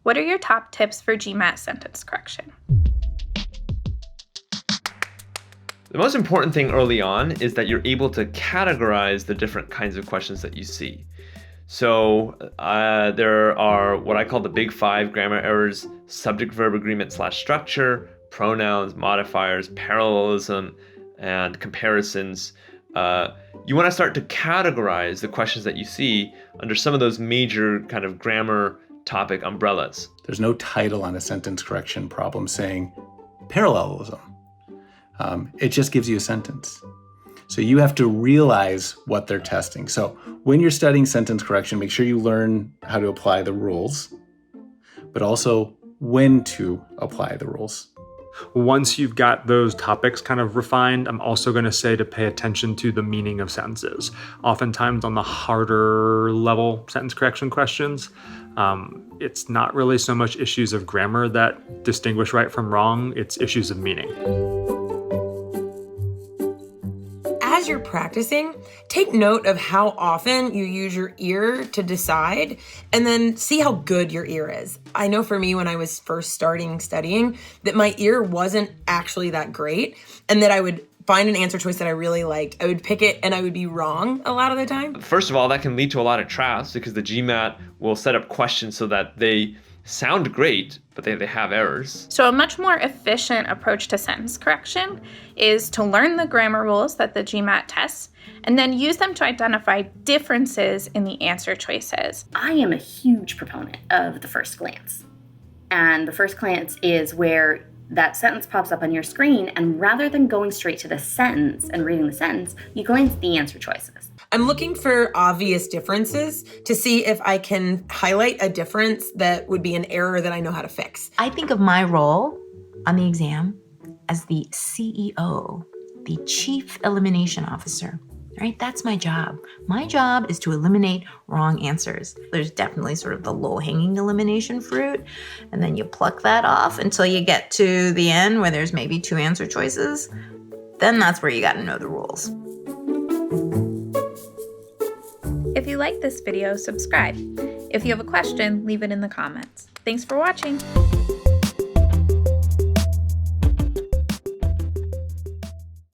What are your top tips for GMAT sentence correction? The most important thing early on is that you're able to categorize the different kinds of questions that you see. So there are what I call the big 5 grammar errors: subject-verb agreement/structure, pronouns, modifiers, parallelism, and comparisons. You want to start to categorize the questions that you see under some of those major kind of grammar topic umbrellas. There's no title on a sentence correction problem saying parallelism. It just gives you a sentence. So you have to realize what they're testing. So when you're studying sentence correction, make sure you learn how to apply the rules, but also when to apply the rules. Once you've got those topics kind of refined, I'm also going to say to pay attention to the meaning of sentences. Oftentimes on the harder level sentence correction questions, it's not really so much issues of grammar that distinguish right from wrong, it's issues of meaning. As you're practicing, take note of how often you use your ear to decide, and then see how good your ear is. I know for me, when I was first starting studying, that my ear wasn't actually that great, and that I would find an answer choice that I really liked. I would pick it and I would be wrong a lot of the time. First of all, that can lead to a lot of traps because the GMAT will set up questions so that they sound great, but they have errors. So a much more efficient approach to sentence correction is to learn the grammar rules that the GMAT tests and then use them to identify differences in the answer choices. I am a huge proponent of the first glance. And the first glance is where that sentence pops up on your screen, and rather than going straight to the sentence and reading the sentence, you go into the answer choices. I'm looking for obvious differences to see if I can highlight a difference that would be an error that I know how to fix. I think of my role on the exam as the CEO, the Chief Elimination Officer, right? That's my job. My job is to eliminate wrong answers. There's definitely sort of the low-hanging elimination fruit, and then you pluck that off until you get to the end where there's maybe 2 answer choices. Then that's where you got to know the rules. If you like this video, subscribe. If you have a question, leave it in the comments. Thanks for watching.